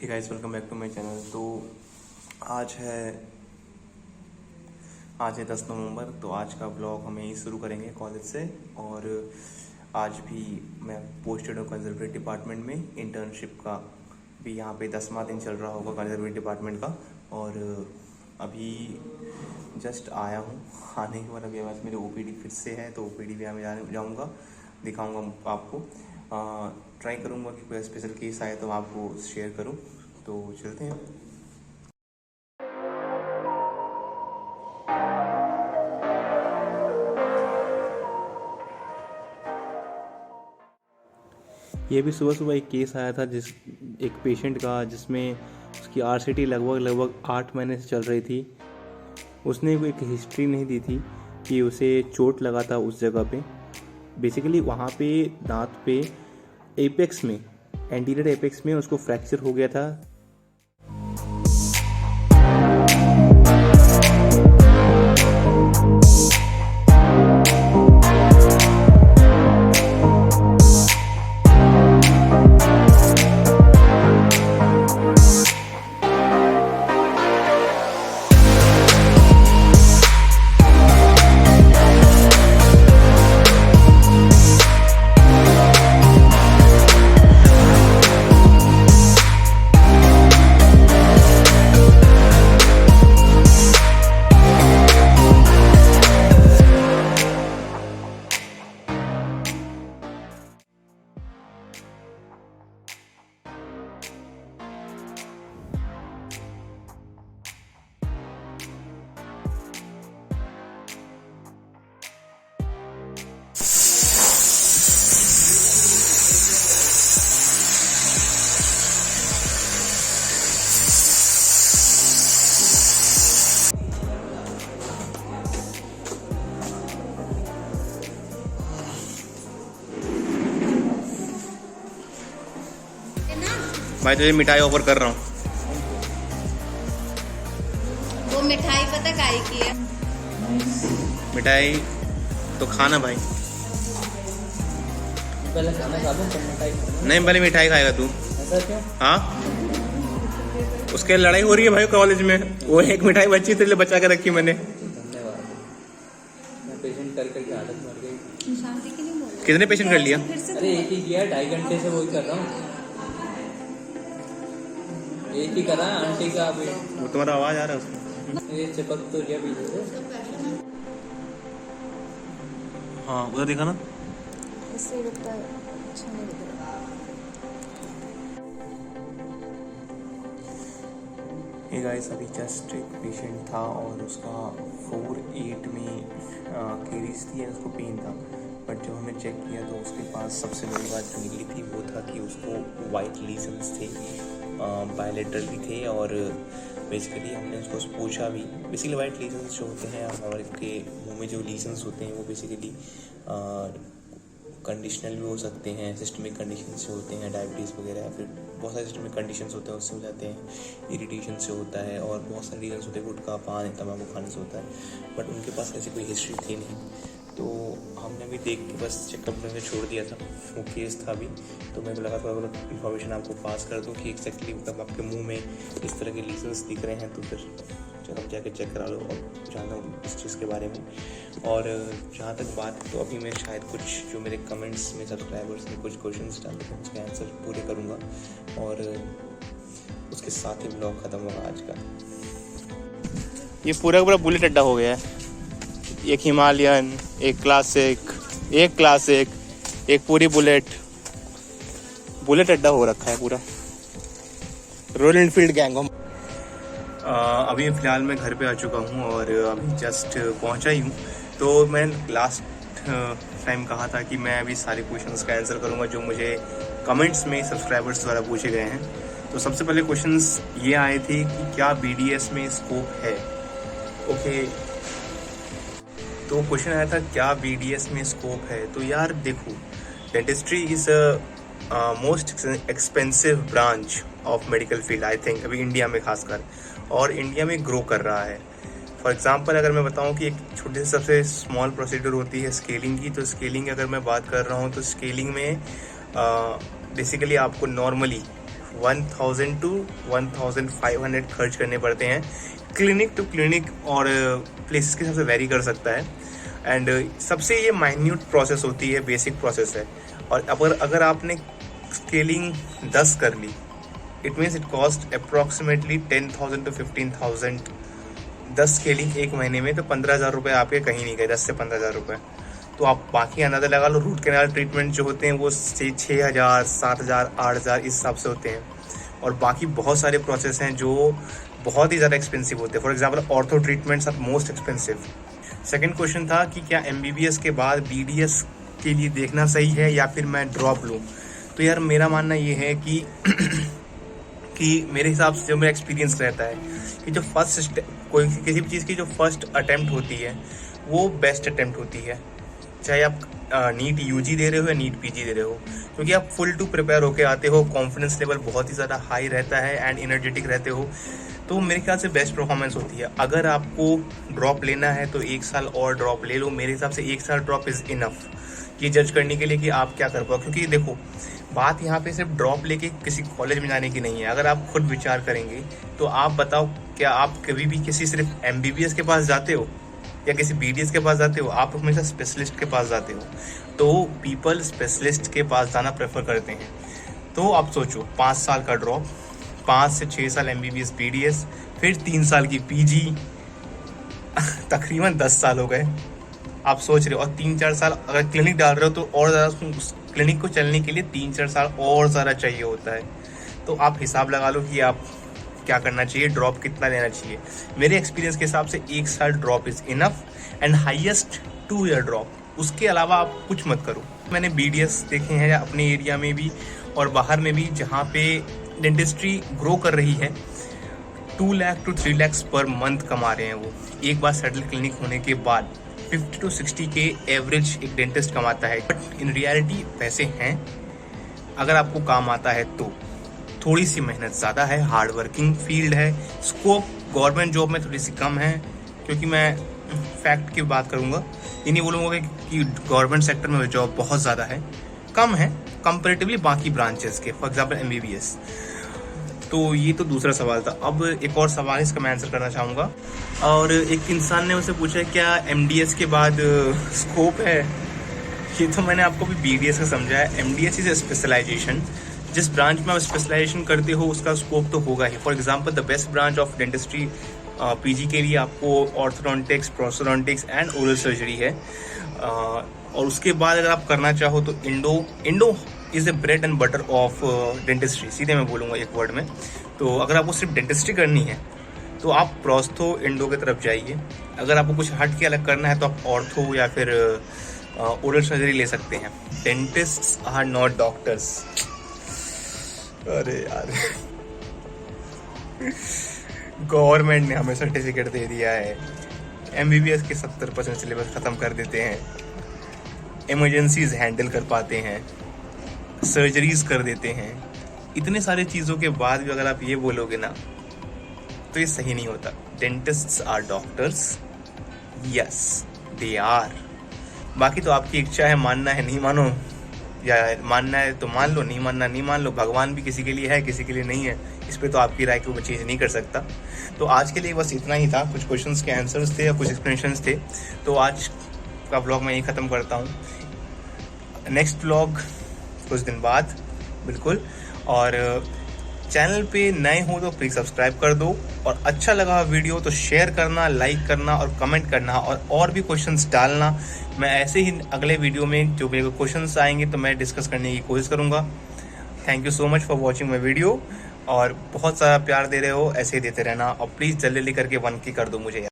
Hey guys, welcome back to my channel. तो आज है 10 नवंबर। तो आज का ब्लॉग हम यहीं शुरू करेंगे कॉलेज से। और आज भी मैं पोस्टेड हूँ कंजर्वेटिव डिपार्टमेंट में। इंटर्नशिप का भी यहाँ पे 10वां दिन चल रहा होगा कंजर्वेटिव डिपार्टमेंट का। और अभी जस्ट आया हूँ। आने के बाद अभी आवाज़ मेरे ओपीडी फिर से है, तो ओपीडी भी मैं जाऊँगा, दिखाऊँगा आपको। ट्राई करूँगा कि कोई स्पेशल केस आए तो आपको शेयर करूँ। तो चलते हैं। ये भी सुबह सुबह एक केस आया था एक पेशेंट का, जिसमें उसकी आरसीटी लगभग 8 महीने से चल रही थी। उसने कोई एक हिस्ट्री नहीं दी थी कि उसे चोट लगा था उस जगह पे। बेसिकली वहाँ पे दांत पे एपेक्स में, एंटीरियर एपेक्स में उसको फ्रैक्चर हो गया था। भाई तुझे मिठाई ऑफर कर रहा हूँ। वो मिठाई पता काहे की है? मिठाई तो खाना भाई। पहले खाना खा लो, फिर मिठाई खाना। नहीं, पहले मिठाई खाएगा तू। ऐसा क्यों? हाँ, उसके लड़ाई हो रही है भाई कॉलेज में। वो एक मिठाई बच्ची तेरे लिए बचा के रखी मैंने। धन्यवाद। मैं पेशेंट करके आदत मर गई। शांति के लिए बोल रहा हूँ। कितने पेशेंट कर लिया? अरे एक ही किया, 2.5 घंटे से वही कर रहा हूँ। एक ही करा आंटी का अभी। वो तुम्हारा आवाज आ रहा है उसमें। ये चिपक तो लिया पीछे से। हाँ, उधर देखा ना। इससे लगता है अच्छा नहीं लग रहा। ये गाइस, अभी जस्ट एक पेशेंट था और उसका 4/8 में केरीज थी, उसको पेन था। बट जब हमने चेक किया तो उसके पास सबसे बड़ी बात जो निकली थी वो था कि उसको वाइट लीजन्स थे, बायलेटरल भी थे। और बेसिकली हमने उसको पूछा भी। बेसिकली वाइट लीजन्स जो होते हैं हमारे के मुंह में, जो लीजन्स होते हैं वो बेसिकली कंडीशनल भी हो सकते हैं, सिस्टमिक कंडीशन से होते हैं, डायबिटीज़ वगैरह, या फिर बहुत सारे सिस्टमिक कंडीशंस होते हैं उससे हो जाते हैं, इरिटेशन से होता है, और बहुत सारे रीजन्स होते हैं, गुटखा पान तंबाकू खाने से होता है। बट उनके पास ऐसी कोई हिस्ट्री थी नहीं, तो हमने भी देख के बस चेकअप करके छोड़ दिया था। वो केस था अभी, तो मेरे को लगा थोड़ा बहुत इन्फॉर्मेशन आपको पास कर दूँ कि एक्जैक्टली मतलब आपके मुँह में इस तरह के लीजन्स दिख रहे हैं, तो फिर चलो जाके चेक करा लो और जानो इस चीज़ के बारे में। और जहाँ तक बात, तो अभी मैं शायद कुछ जो मेरे कमेंट्स में सब्सक्राइबर्स ने कुछ क्वेश्चंस डाले थे उसके आंसर पूरे करूँगा, और उसके साथ ही ब्लॉग ख़त्म होगा आज का। ये पूरा का पूरा बुलेट अड्डा हो गया है। एक हिमालयन, एक क्लासिक, एक पूरी बुलेट अड्डा हो रखा है पूरा। Royal Enfield gang. अभी फ़िलहाल मैं घर पे आ चुका हूँ और अभी जस्ट पहुँचा ही हूँ। तो मैंने लास्ट टाइम कहा था कि मैं अभी सारे क्वेश्चंस का आंसर करूँगा जो मुझे कमेंट्स में सब्सक्राइबर्स द्वारा पूछे गए हैं। तो सबसे पहले क्वेश्चंस ये आए थे कि क्या बीडीएस में स्कोप है। ओके, तो क्वेश्चन आया था क्या बीडीएस में स्कोप है। तो यार देखो, dentistry is most expensive branch of medical field, I think, अभी इंडिया में खासकर, और इंडिया में ग्रो कर रहा है। फॉर एग्जांपल अगर मैं बताऊं कि एक छोटी सी सबसे स्मॉल प्रोसीजर होती है स्केलिंग की, तो स्केलिंग अगर मैं बात कर रहा हूं तो स्केलिंग में बेसिकली आपको नॉर्मली 1000 to 1500 खर्च करने पड़ते हैं। क्लिनिक टू क्लिनिक और प्लेसेस के हिसाब से वेरी कर सकता है। एंड सबसे ये माइन्यूट प्रोसेस होती है, बेसिक प्रोसेस है। और अगर आपने स्केलिंग 10 कर ली, it means it cost approximately 10,000 to 15,000। 10 scaling एक महीने में, तो 15,000 रुपये आपके कहीं नहीं गए, 10 से 15,000 रुपये। तो आप बाकी अंदाजा लगा लो। रूट कैनाल ट्रीटमेंट जो होते हैं वो 6,000, 7,000, 8,000 इस हिसाब से होते हैं। और बाकी बहुत सारे प्रोसेस हैं जो बहुत ही ज़्यादा एक्सपेंसिव होते हैं। For example ortho treatments are most expensive. Second question था कि क्या MBBS के बाद BDS के लिए देखना सही है या फिर मैं ड्रॉप लूँ। तो यार मेरा मानना ये है कि मेरे हिसाब से जो मेरा एक्सपीरियंस रहता है कि जो फर्स्ट कोई किसी भी चीज़ की जो फर्स्ट अटेम्प्ट होती है वो बेस्ट अटेम्प्ट होती है। चाहे आप नीट UG दे रहे हो या नीट PG दे रहे हो, क्योंकि आप फुल टू प्रिपेयर होके आते हो, कॉन्फिडेंस लेवल बहुत ही ज़्यादा हाई रहता है एंड एनर्जेटिक रहते हो, तो मेरे ख्याल से बेस्ट परफॉर्मेंस होती है। अगर आपको ड्रॉप लेना है तो 1 साल और ड्रॉप ले लो। मेरे हिसाब से 1 साल ड्रॉप इज़ इनफ ये जज करने के लिए कि आप क्या कर पाओ। क्योंकि देखो, बात यहाँ पे सिर्फ ड्रॉप लेके किसी कॉलेज में जाने की नहीं है। अगर आप खुद विचार करेंगे तो आप बताओ, क्या आप कभी भी किसी सिर्फ MBBS के पास जाते हो या किसी BDS के पास जाते हो? आप हमेशा स्पेशलिस्ट के पास जाते हो। तो पीपल स्पेशलिस्ट के पास जाना प्रेफर करते हैं। तो आप सोचो, 5 साल का ड्रॉप, 5 से 6 साल MBBS BDS, फिर 3 साल की PG, तकरीबन 10 साल हो गए। आप सोच रहे हो, और 3-4 साल अगर क्लिनिक डाल रहे हो तो और ज़्यादा, उस क्लिनिक को चलने के लिए 3-4 साल और ज़्यादा चाहिए होता है। तो आप हिसाब लगा लो कि आप क्या करना चाहिए, ड्रॉप कितना लेना चाहिए। मेरे एक्सपीरियंस के हिसाब से 1 साल drop is enough and highest 2 year drop. उसके अलावा आप कुछ मत करो। मैंने BDS देखे हैं अपने एरिया में भी और बाहर में भी, जहाँ पे डेंटिस्ट्री ग्रो कर रही है। 2 lakh to 3 lakh per month कमा रहे हैं वो। एक बार सेटल क्लिनिक होने के बाद 50 to 60 के एवरेज एक डेंटिस्ट कमाता है। बट इन रियलिटी पैसे हैं, अगर आपको काम आता है तो। थोड़ी सी मेहनत ज़्यादा है, हार्ड वर्किंग फील्ड है, स्कोप गवर्नमेंट जॉब में थोड़ी सी कम है। क्योंकि मैं फैक्ट की बात करूँगा, ये नहीं बोलूँगा कि गवर्नमेंट सेक्टर में जॉब बहुत ज़्यादा है, कम है कंपैरेटिवली बाकी ब्रांचेस के, फॉर एग्जाम्पल MBBS। तो ये तो दूसरा सवाल था। अब एक और सवाल इसका मैं आंसर करना चाहूँगा। और एक इंसान ने मुझसे पूछा क्या MDS के बाद स्कोप है। ये तो मैंने आपको भी BDS का समझाया। MDS is a specialization. जिस ब्रांच में आप स्पेशलाइजेशन करते हो उसका स्कोप तो होगा ही। For example the best branch of dentistry PG के लिए आपको orthodontics, prosthodontics and oral surgery है। और उसके बाद अगर आप करना चाहो तो endo is the bread and butter of dentistry, सीधे मैं बोलूँगा एक वर्ड में। तो अगर आपको सिर्फ डेंटिस्ट्री करनी है तो आप प्रोस्थो इंडो की तरफ जाइए। अगर आपको कुछ हट के अलग करना है तो आप ऑर्थो या फिर ओरल सर्जरी ले सकते हैं। डेंटिस्ट्स आर नॉट डॉक्टर्स। अरे यार, गवर्नमेंट ने हमें सर्टिफिकेट दे दिया है, MBBS के 70% सिलेबस ख़त्म कर देते हैं, इमरजेंसीज हैंडल कर पाते हैं, सर्जरीज कर देते हैं। इतने सारे चीज़ों के बाद भी अगर आप ये बोलोगे ना तो ये सही नहीं होता। Dentists are doctors, yes they are. बाकी तो आपकी इच्छा है, मानना है नहीं मानो, या मानना है तो मान लो, नहीं मानना नहीं मान लो। भगवान भी किसी के लिए है, किसी के लिए नहीं है। इस पे तो आपकी राय को मैं चेंज नहीं कर सकता। तो आज के लिए बस इतना ही था। कुछ क्वेश्चंस के आंसर्स थे या कुछ एक्सप्लेनेशंस थे। तो आज का व्लॉग मैं यही ख़त्म करता हूँ। नेक्स्ट व्लॉग कुछ दिन बाद बिल्कुल। और चैनल पे नए हो तो प्लीज़ सब्सक्राइब कर दो, और अच्छा लगा वीडियो तो शेयर करना, लाइक करना और कमेंट करना, और भी क्वेश्चंस डालना। मैं ऐसे ही अगले वीडियो में जो मेरे को क्वेश्चंस आएंगे तो मैं डिस्कस करने की कोशिश करूँगा। Thank you so much for watching my video, और बहुत सारा प्यार दे रहे हो, ऐसे ही देते रहना। और प्लीज़ जल्दी करके 1K कर दो मुझे।